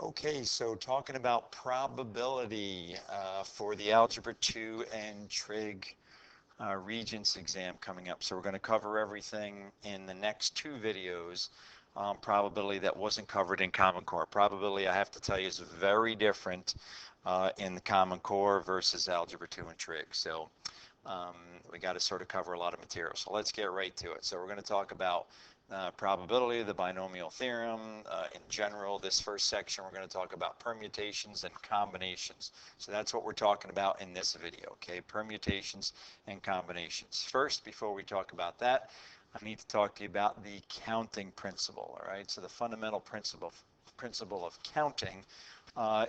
Okay, so talking about probability for the Algebra 2 and Trig Regents exam coming up. So we're going to cover everything in the next two videos. Probability that wasn't covered in Common Core. Probability, I have to tell you, is very different in the Common Core versus Algebra 2 and Trig. So um, we got to sort of cover a lot of material. So let's get right to it. So we're going to talk about probability, the binomial theorem. In general, this first section, we're going to talk about permutations and combinations. So that's what we're talking about in this video, okay? Permutations and combinations. First, before we talk about that, I need to talk to you about the counting principle, all right? So the fundamental principle of counting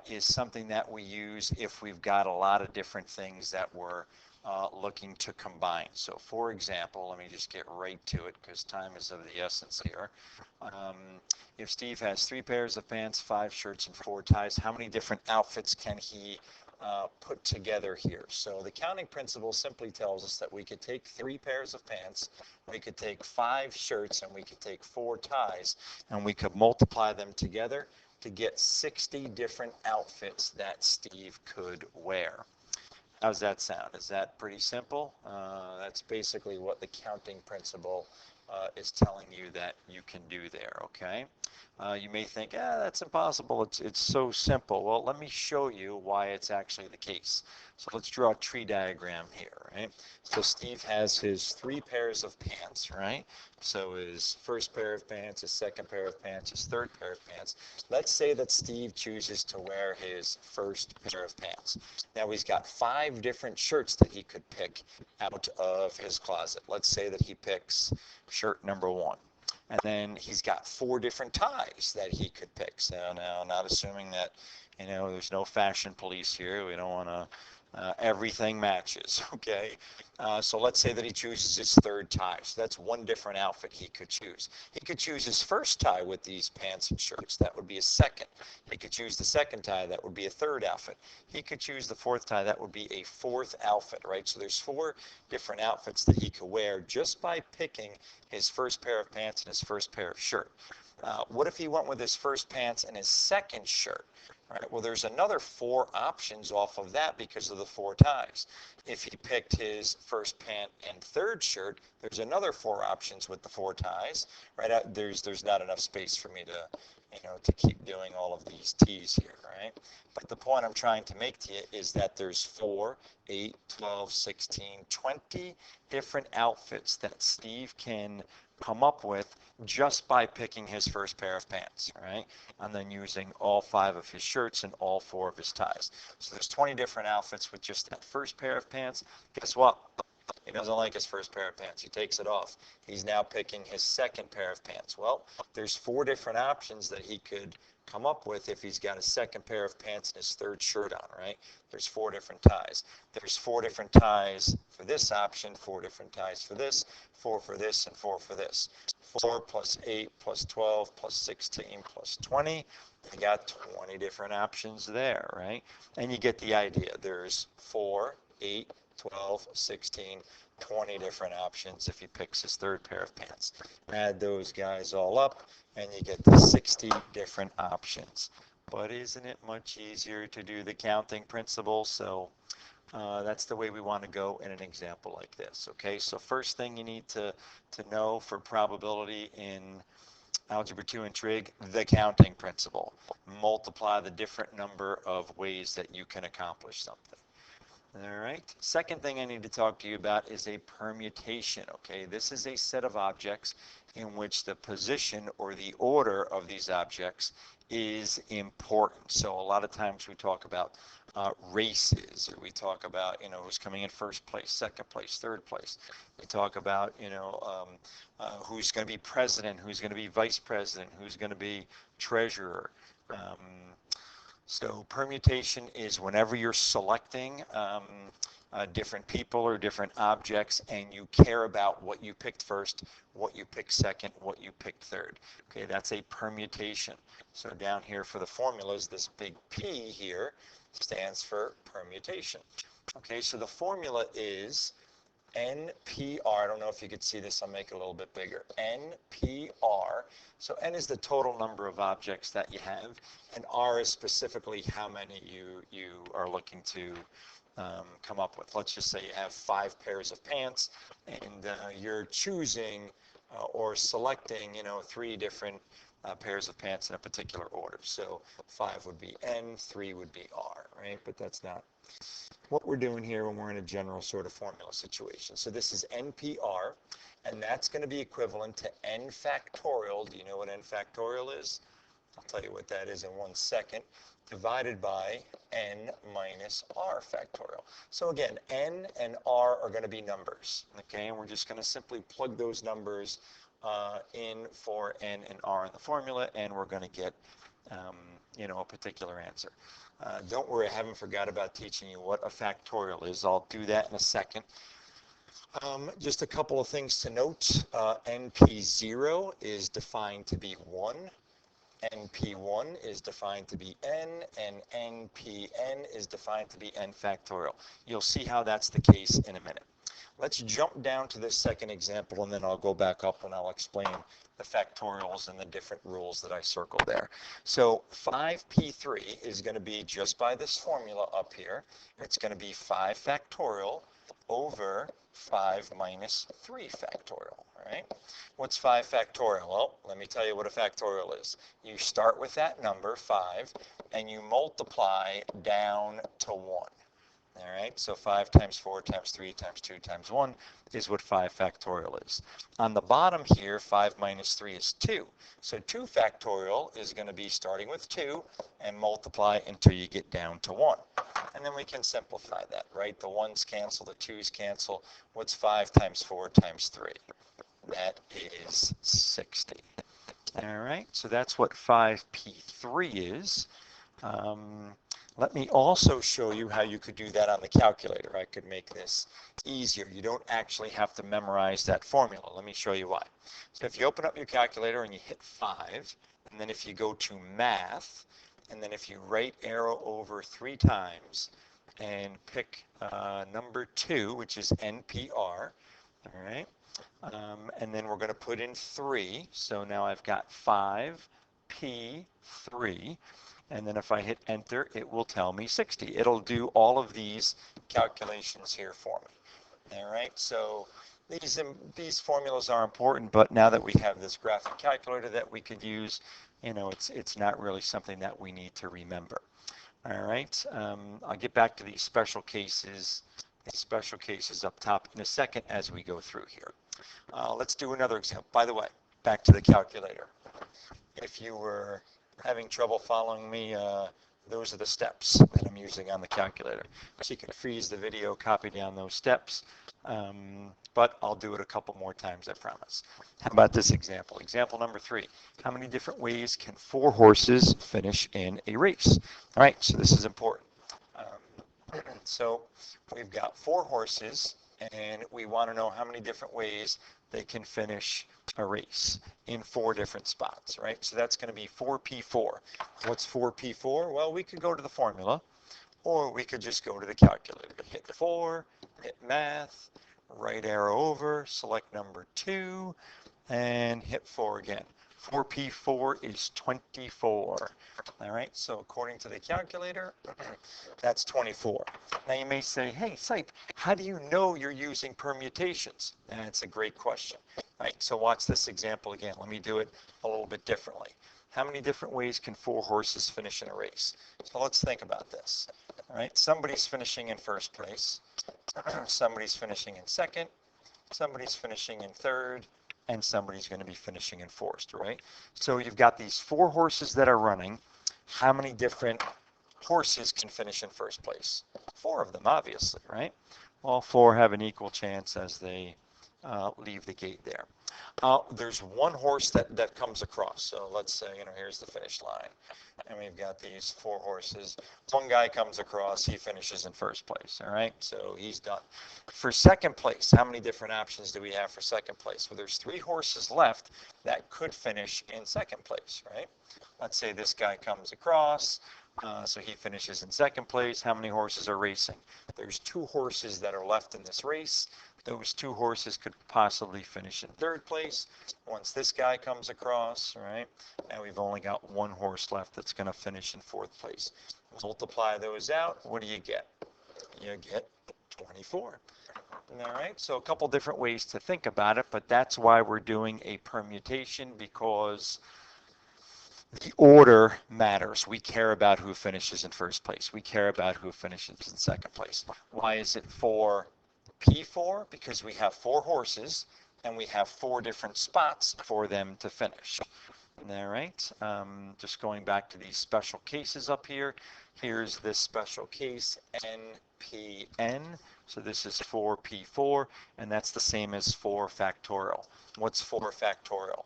is something that we use if we've got a lot of different things that we're looking to combine. So for example, let me just get right to it because time is of the essence here. Um, if Steve has 3 pairs of pants, 5 shirts, and 4 ties, how many different outfits can he put together here? So the counting principle simply tells us that we could take 3 pairs of pants, we could take 5 shirts, and we could take 4 ties, and we could multiply them together to get 60 different outfits that Steve could wear. How's that sound? Is that pretty simple? That's basically what the counting principle is telling you that you can do there, okay? You may think, that's impossible. It's so simple. Well, let me show you why it's actually the case. So let's draw a tree diagram here, right? So Steve has his 3 pairs of pants, right? So his first pair of pants, his second pair of pants, his third pair of pants. Let's say that Steve chooses to wear his first pair of pants. Now he's got 5 different shirts that he could pick out of his closet. Let's say that he picks shirt number 1. And then he's got 4 different ties that he could pick. So now, not assuming that, there's no fashion police here. We don't want to, everything matches, okay? So let's say that he chooses his third tie. So that's 1 different outfit he could choose. He could choose his first tie with these pants and shirts. That would be a second. He could choose the second tie. That would be a third outfit. He could choose the fourth tie. That would be a 4th outfit, right? So there's 4 different outfits that he could wear just by picking his first pair of pants and his first pair of shirt. What if he went with his first pants and his second shirt? Right, well, there's another 4 options off of that because of the 4 ties. If he picked his first pant and third shirt, there's another 4 options with the 4 ties. Right, there's not enough space for me to keep doing all of these T's here, right? But the point I'm trying to make to you is that there's 4, 8, 12, 16, 20 different outfits that Steve can come up with just by picking his first pair of pants, right? And then using all 5 of his shirts and all 4 of his ties. So there's 20 different outfits with just that first pair of pants. Guess what? He doesn't like his first pair of pants. He takes it off. He's now picking his second pair of pants. Well, there's 4 different options that he could come up with if he's got a second pair of pants and his third shirt on, right? There's 4 different ties. There's 4 different ties for this option, 4 different ties for this, 4 for this, and 4 for this. 4 plus 8 plus 12 plus 16 plus 20. You got 20 different options there, right? And you get the idea. There's 4, 8, 12, 16, 20 different options if he picks his third pair of pants. Add those guys all up and you get the 60 different options. But isn't it much easier to do the counting principle? So that's the way we want to go in an example like this. Okay, so first thing you need to know for probability in Algebra 2 and Trig, the counting principle. Multiply the different number of ways that you can accomplish something. All right. Second thing I need to talk to you about is a permutation. Okay, this is a set of objects in which the position or the order of these objects is important. So a lot of times we talk about races, or we talk about who's coming in first place, second place, third place. We talk about who's going to be president, who's going to be vice president, who's going to be treasurer. So permutation is whenever you're selecting different people or different objects and you care about what you picked first, what you picked second, what you picked third. Okay, that's a permutation. So down here for the formulas, this big P here stands for permutation. Okay, so the formula is NPR, I don't know if you could see this, I'll make it a little bit bigger. NPR, so N is the total number of objects that you have, and R is specifically how many you are looking to come up with. Let's just say you have 5 pairs of pants, and you're choosing or selecting, 3 different pairs of pants in a particular order. So 5 would be N, 3 would be R, right? But that's not what we're doing here when we're in a general sort of formula situation. So this is NPR, and that's going to be equivalent to N factorial. Do you know what N factorial is? I'll tell you what that is in 1 second. Divided by N minus R factorial. So again, N and R are going to be numbers, okay? And we're just going to simply plug those numbers in for N and R in the formula, and we're going to get, a particular answer. Don't worry, I haven't forgot about teaching you what a factorial is. I'll do that in a second. Just a couple of things to note. NP0 is defined to be 1. NP1 is defined to be N, and NPN is defined to be N factorial. You'll see how that's the case in a minute. Let's jump down to this second example, and then I'll go back up and I'll explain the factorials and the different rules that I circled there. So 5p3 is going to be just by this formula up here. It's going to be 5 factorial over 5 minus 3 factorial, all right? What's 5 factorial? Well, let me tell you what a factorial is. You start with that number, 5, and you multiply down to 1. All right, so 5 times 4 times 3 times 2 times 1 is what 5 factorial is. On the bottom here, 5 minus 3 is 2. So 2 factorial is going to be starting with 2 and multiply until you get down to 1. And then we can simplify that, right? The 1's cancel, the 2's cancel. What's 5 times 4 times 3? That is 60. All right, so that's what 5p3 is. Let me also show you how you could do that on the calculator. I could make this easier. You don't actually have to memorize that formula. Let me show you why. So if you open up your calculator and you hit 5, and then if you go to math, and then if you right arrow over 3 times and pick number 2, which is NPR, all right, and then we're going to put in 3. So now I've got 5p3. And then if I hit enter, it will tell me 60. It'll do all of these calculations here for me. All right, so these formulas are important, but now that we have this graphic calculator that we could use, it's not really something that we need to remember. All right, I'll get back to these special cases up top in a second as we go through here. Let's do another example. By the way, back to the calculator. If you were having trouble following me, those are the steps that I'm using on the calculator. So you can freeze the video, copy down those steps, but I'll do it a couple more times, I promise. How about this example? Example number 3. How many different ways can 4 horses finish in a race? All right, so this is important. So we've got 4 horses, and we want to know how many different ways they can finish a race in 4 different spots, right? So that's going to be 4p4. What's 4p4? Well, we could go to the formula, or we could just go to the calculator. Hit 4, hit math, right arrow over, select number 2, and hit 4 again. 4p4 is 24. All right, so according to the calculator, that's 24. Now you may say, hey, Sipe, how do you know you're using permutations? That's a great question. All right, so watch this example again. Let me do it a little bit differently. How many different ways can 4 horses finish in a race? So let's think about this. All right, somebody's finishing in first place. Somebody's finishing in second. Somebody's finishing in third. And somebody's going to be finishing in fourth, right? So you've got these 4 horses that are running. How many different horses can finish in first place? 4 of them, obviously, right? All 4 have an equal chance as they leave the gate there. There's 1 horse that comes across. So let's say, here's the finish line. And we've got these 4 horses. 1 guy comes across, he finishes in first place, all right? So he's done. For second place, how many different options do we have for second place? Well, there's 3 horses left that could finish in second place, right? Let's say this guy comes across, so he finishes in second place. How many horses are racing? There's 2 horses that are left in this race. those 2 horses could possibly finish in 3rd place once this guy comes across, right? And we've only got 1 horse left that's going to finish in 4th place. Multiply those out, what do you get? You get 24. All right, so a couple different ways to think about it, but that's why we're doing a permutation, because the order matters. We care about who finishes in 1st place. We care about who finishes in 2nd place. Why is it 4P4? Because we have 4 horses and we have 4 different spots for them to finish. All right, just going back to these special cases up here. Here's this special case, NPN. So this is 4P4, and that's the same as 4 factorial. What's 4 factorial?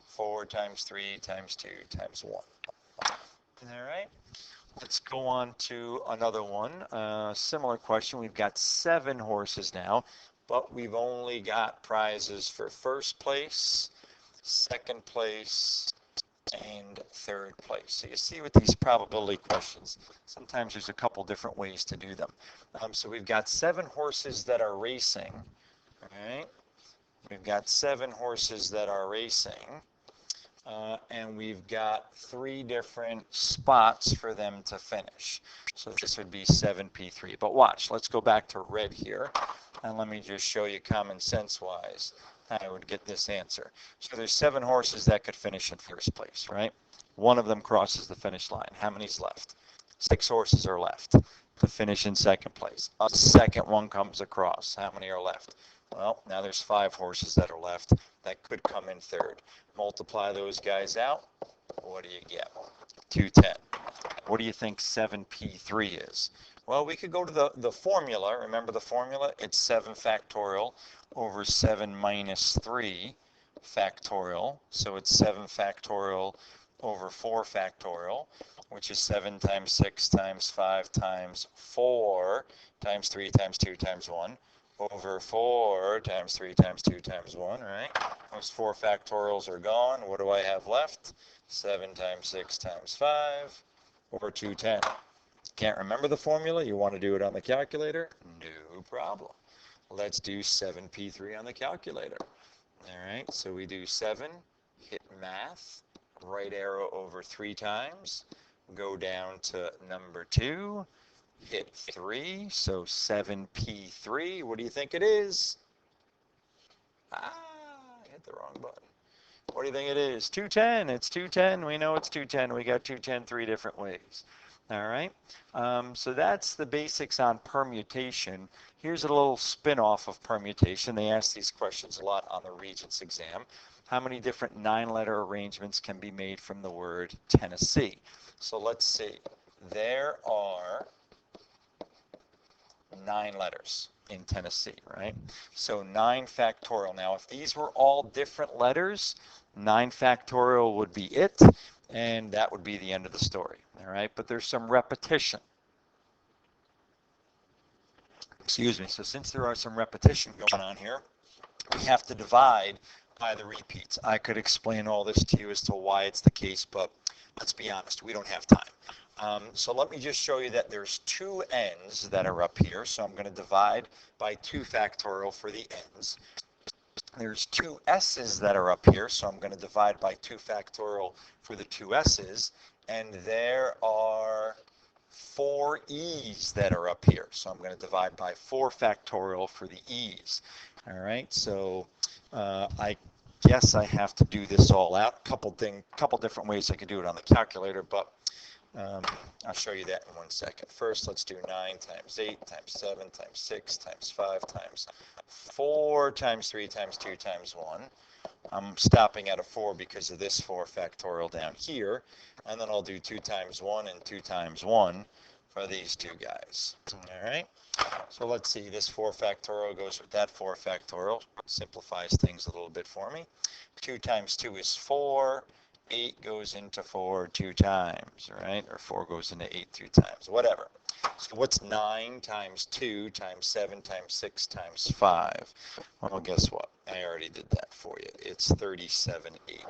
4 times 3 times 2 times 1. All right, let's go on to another one. Similar question. We've got 7 horses now, but we've only got prizes for 1st place, 2nd place, and 3rd place. So you see with these probability questions, sometimes there's a couple different ways to do them. So we've got 7 horses that are racing. All right, we've got 7 horses that are racing. And we've got 3 different spots for them to finish. So this would be 7P3. But watch, let's go back to red here, and let me just show you common sense wise how I would get this answer. So there's 7 horses that could finish in 1st place, right? 1 of them crosses the finish line. How many's left? 6 horses are left to finish in 2nd place. A 2nd one comes across. How many are left? Well, now there's 5 horses that are left that could come in 3rd. Multiply those guys out. What do you get? 210. What do you think 7P3 is? Well, we could go to the formula. Remember the formula? It's 7 factorial over 7 minus 3 factorial. So it's 7 factorial over 4 factorial, which is 7 times 6 times 5 times 4 times 3 times 2 times 1. Over 4 times 3 times 2 times 1, right? Those 4 factorials are gone. What do I have left? 7 times 6 times 5 over 210. Can't remember the formula? You want to do it on the calculator? No problem. Let's do 7P3 on the calculator. All right, so we do 7, hit math, right arrow over 3 times, go down to number 2, hit 3, so 7P3. What do you think it is? I hit the wrong button. What do you think it is? 210. It's 210. We know it's 210. We got 210 3 different ways. All right. So that's the basics on permutation. Here's a little spin-off of permutation. They ask these questions a lot on the Regents exam. How many different 9-letter arrangements can be made from the word Tennessee? So let's see. There are 9 letters in Tennessee, right? So 9 factorial. Now, if these were all different letters, 9 factorial would be it, and that would be the end of the story, all right? But there's some repetition. Excuse me. So since there are some repetition going on here, we have to divide by the repeats. I could explain all this to you as to why it's the case, but let's be honest, we don't have time. So let me just show you that there's 2 n's that are up here. So I'm going to divide by 2 factorial for the n's. There's 2 s's that are up here. So I'm going to divide by 2 factorial for the 2 s's. And there are 4 e's that are up here. So I'm going to divide by 4 factorial for the e's. All right. So I guess I have to do this all out. Couple different ways I could do it on the calculator, but I'll show you that in 1 second. First, let's do 9 times 8 times 7 times 6 times 5 times 4 times 3 times 2 times 1. I'm stopping at a 4 because of this 4 factorial down here. And then I'll do 2 times 1 and 2 times 1 for these 2 guys. All right. So let's see. This 4 factorial goes with that 4 factorial. Simplifies things a little bit for me. 2 times 2 is 4. 8 goes into 4 2 times, right? Or 4 goes into 8 2 times, whatever. So what's 9 times 2 times 7 times 6 times 5? Well, guess what? I already did that for you. It's 3780.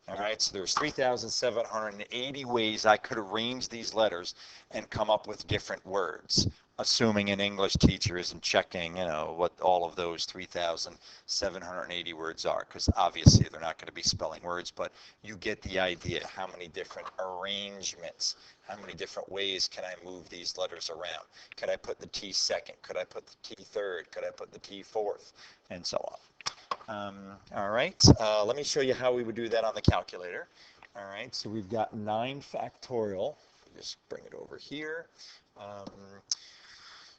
All right, so there's 3,780 ways I could arrange these letters and come up with different words. assuming an English teacher isn't checking, what all of those 3,780 words are, because obviously they're not going to be spelling words, but you get the idea. How many different arrangements, how many different ways can I move these letters around? Could I put the T second? Could I put the T third? Could I put the T fourth? And so on. All right, let me show you how we would do that on the calculator. All right, so we've got 9 factorial. Just bring it over here. Um,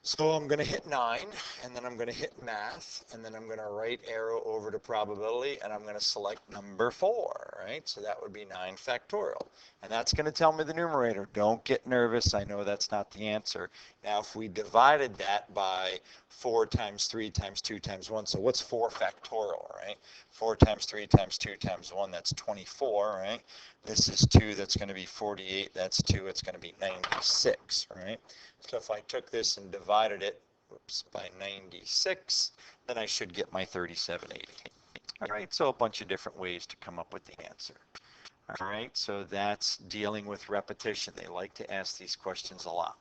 so I'm going to hit 9, and then I'm going to hit math, and then I'm going to right arrow over to probability, and I'm going to select number 4, right? So that would be 9 factorial. And that's going to tell me the numerator. Don't get nervous. I know that's not the answer. Now, if we divided that by 4 times 3 times 2 times 1, so what's 4 factorial, right? 4 times 3 times 2 times 1, that's 24, right? This is 2, that's going to be 48. That's 2, it's going to be 96, right? So if I took this and divided it, by 96, then I should get my 3780. All right, so a bunch of different ways to come up with the answer. All right, so that's dealing with repetition. They like to ask these questions a lot.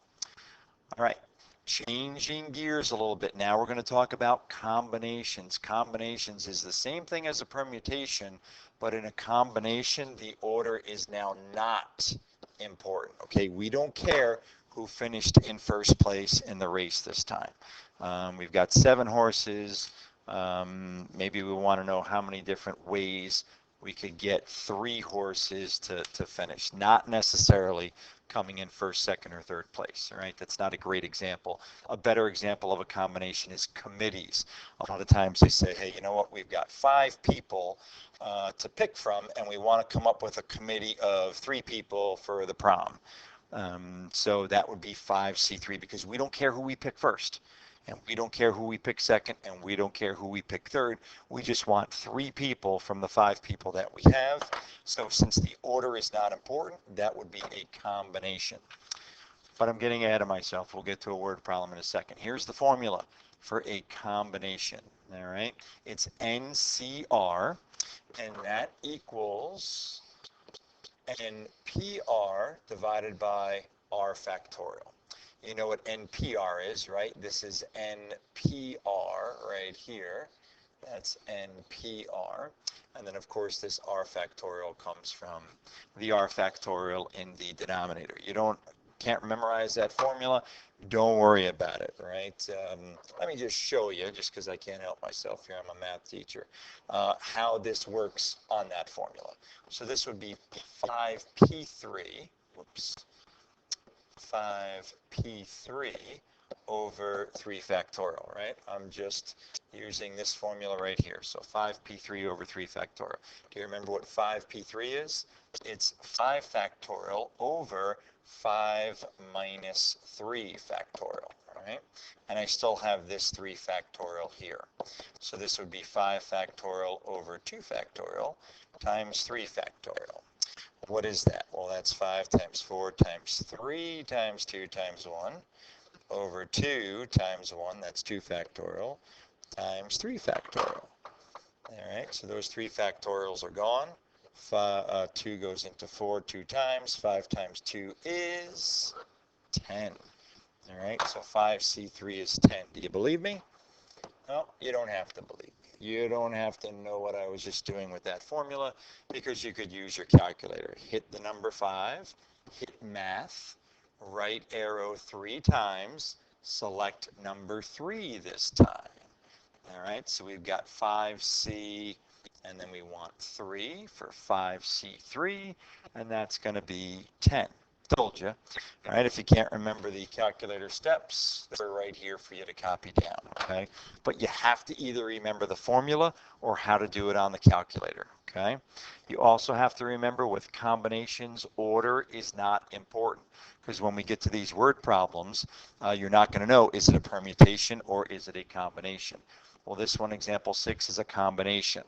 All right, changing gears a little bit. Now we're going to talk about combinations. Combinations is the same thing as a permutation, but in a combination, the order is now not important. Okay, we don't care who finished in first place in the race this time. We've got 7 horses. Maybe we want to know how many different ways we could get 3 horses to finish. Not necessarily coming in first, second, or third place. All right, that's not a great example. A better example of a combination is committees. A lot of times they say, hey, you know what? We've got 5 people to pick from, and we want to come up with a committee of 3 people for the prom. So that would be 5C3, because we don't care who we pick first, and we don't care who we pick second, and we don't care who we pick third. We just want 3 people from the 5 people that we have. So since the order is not important, that would be a combination. But I'm getting ahead of myself. We'll get to a word problem in a second. Here's the formula for a combination. All right, it's NCR, and that equals NPR divided by R factorial. You know what NPR is, right? This is NPR right here. That's NPR. And then, of course, this R factorial comes from the R factorial in the denominator. You can't memorize that formula, don't worry about it, right? Let me just show you, just because I can't help myself here, I'm a math teacher, how this works on that formula. So this would be 5p3, whoops, 5p3 over 3 factorial, right? I'm just using this formula right here. So 5p3 over 3 factorial. Do you remember what 5p3 is? It's 5 factorial over 5 minus 3 factorial, all right? And I still have this 3 factorial here. So this would be 5 factorial over 2 factorial times 3 factorial. What is that? Well, that's 5 times 4 times 3 times 2 times 1 over 2 times 1, that's 2 factorial, times 3 factorial. All right, so those 3 factorials are gone. 2 goes into 4 2 times. 5 times 2 is 10. All right, so 5C3 is 10. Do you believe me? No, you don't have to believe me. You don't have to know what I was just doing with that formula, because you could use your calculator. Hit the number 5, hit math, right arrow 3 times, select number 3 this time. All right, so we've got 5C, and then we want 3 for 5C3, and that's going to be 10. Told you. All right, if you can't remember the calculator steps, they're right here for you to copy down, okay? But you have to either remember the formula or how to do it on the calculator, okay? You also have to remember with combinations, order is not important, because when we get to these word problems, you're not going to know, is it a permutation or is it a combination? Well, this one, example 6, is a combination.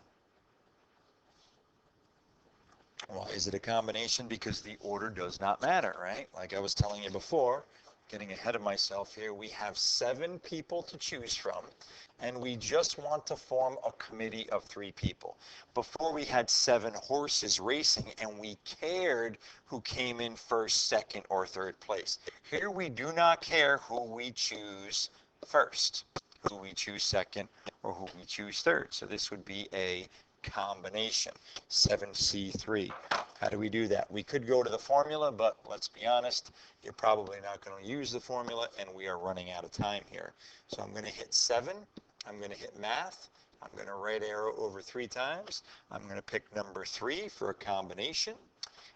Why is it a combination? Because the order does not matter, right? Like I was telling you before, getting ahead of myself here. We have 7 people to choose from, and we just want to form a committee of 3 people. Before we had 7 horses racing, and we cared who came in first, second, or third place. Here we do not care who we choose first, who we choose second, or who we choose third. So this would be a combination, 7C3. How do we do that? We could go to the formula, but let's be honest, you're probably not going to use the formula, and we are running out of time here. So I'm going to hit 7. I'm going to hit math. I'm going to right arrow over 3 times. I'm going to pick number 3 for a combination.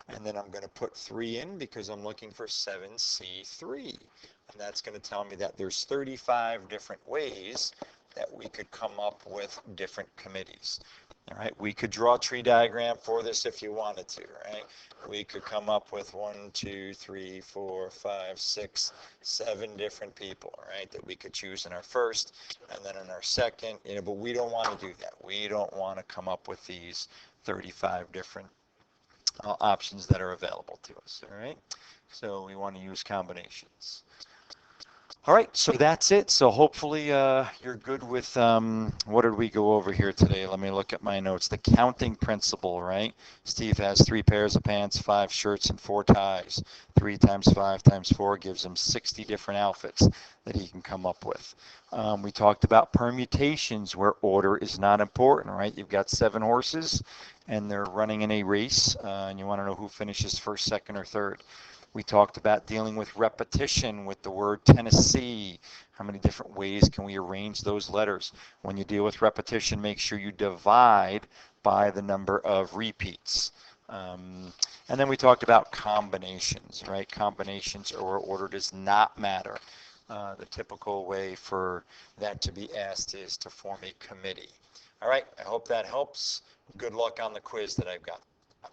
And then I'm going to put 3 in because I'm looking for 7C3. And that's going to tell me that there's 35 different ways that we could come up with different committees. All right, we could draw a tree diagram for this if you wanted to, right? We could come up with 1, 2, 3, 4, 5, 6, 7 different people, right, that we could choose in our first and then in our second, but we don't want to do that. We don't want to come up with these 35 different options that are available to us, all right? So we want to use combinations. All right, so that's it. So hopefully you're good with, what did we go over here today? Let me look at my notes. The counting principle, right? Steve has 3 pairs of pants, 5 shirts, and 4 ties. 3 times 5 times 4 gives him 60 different outfits that he can come up with. We talked about permutations where order is not important, right? You've got 7 horses and they're running in a race and you want to know who finishes first, second, or third. We talked about dealing with repetition with the word Tennessee. How many different ways can we arrange those letters? When you deal with repetition, make sure you divide by the number of repeats. And then we talked about combinations, right? Combinations or order does not matter. The typical way for that to be asked is to form a committee. All right, I hope that helps. Good luck on the quiz that I've got.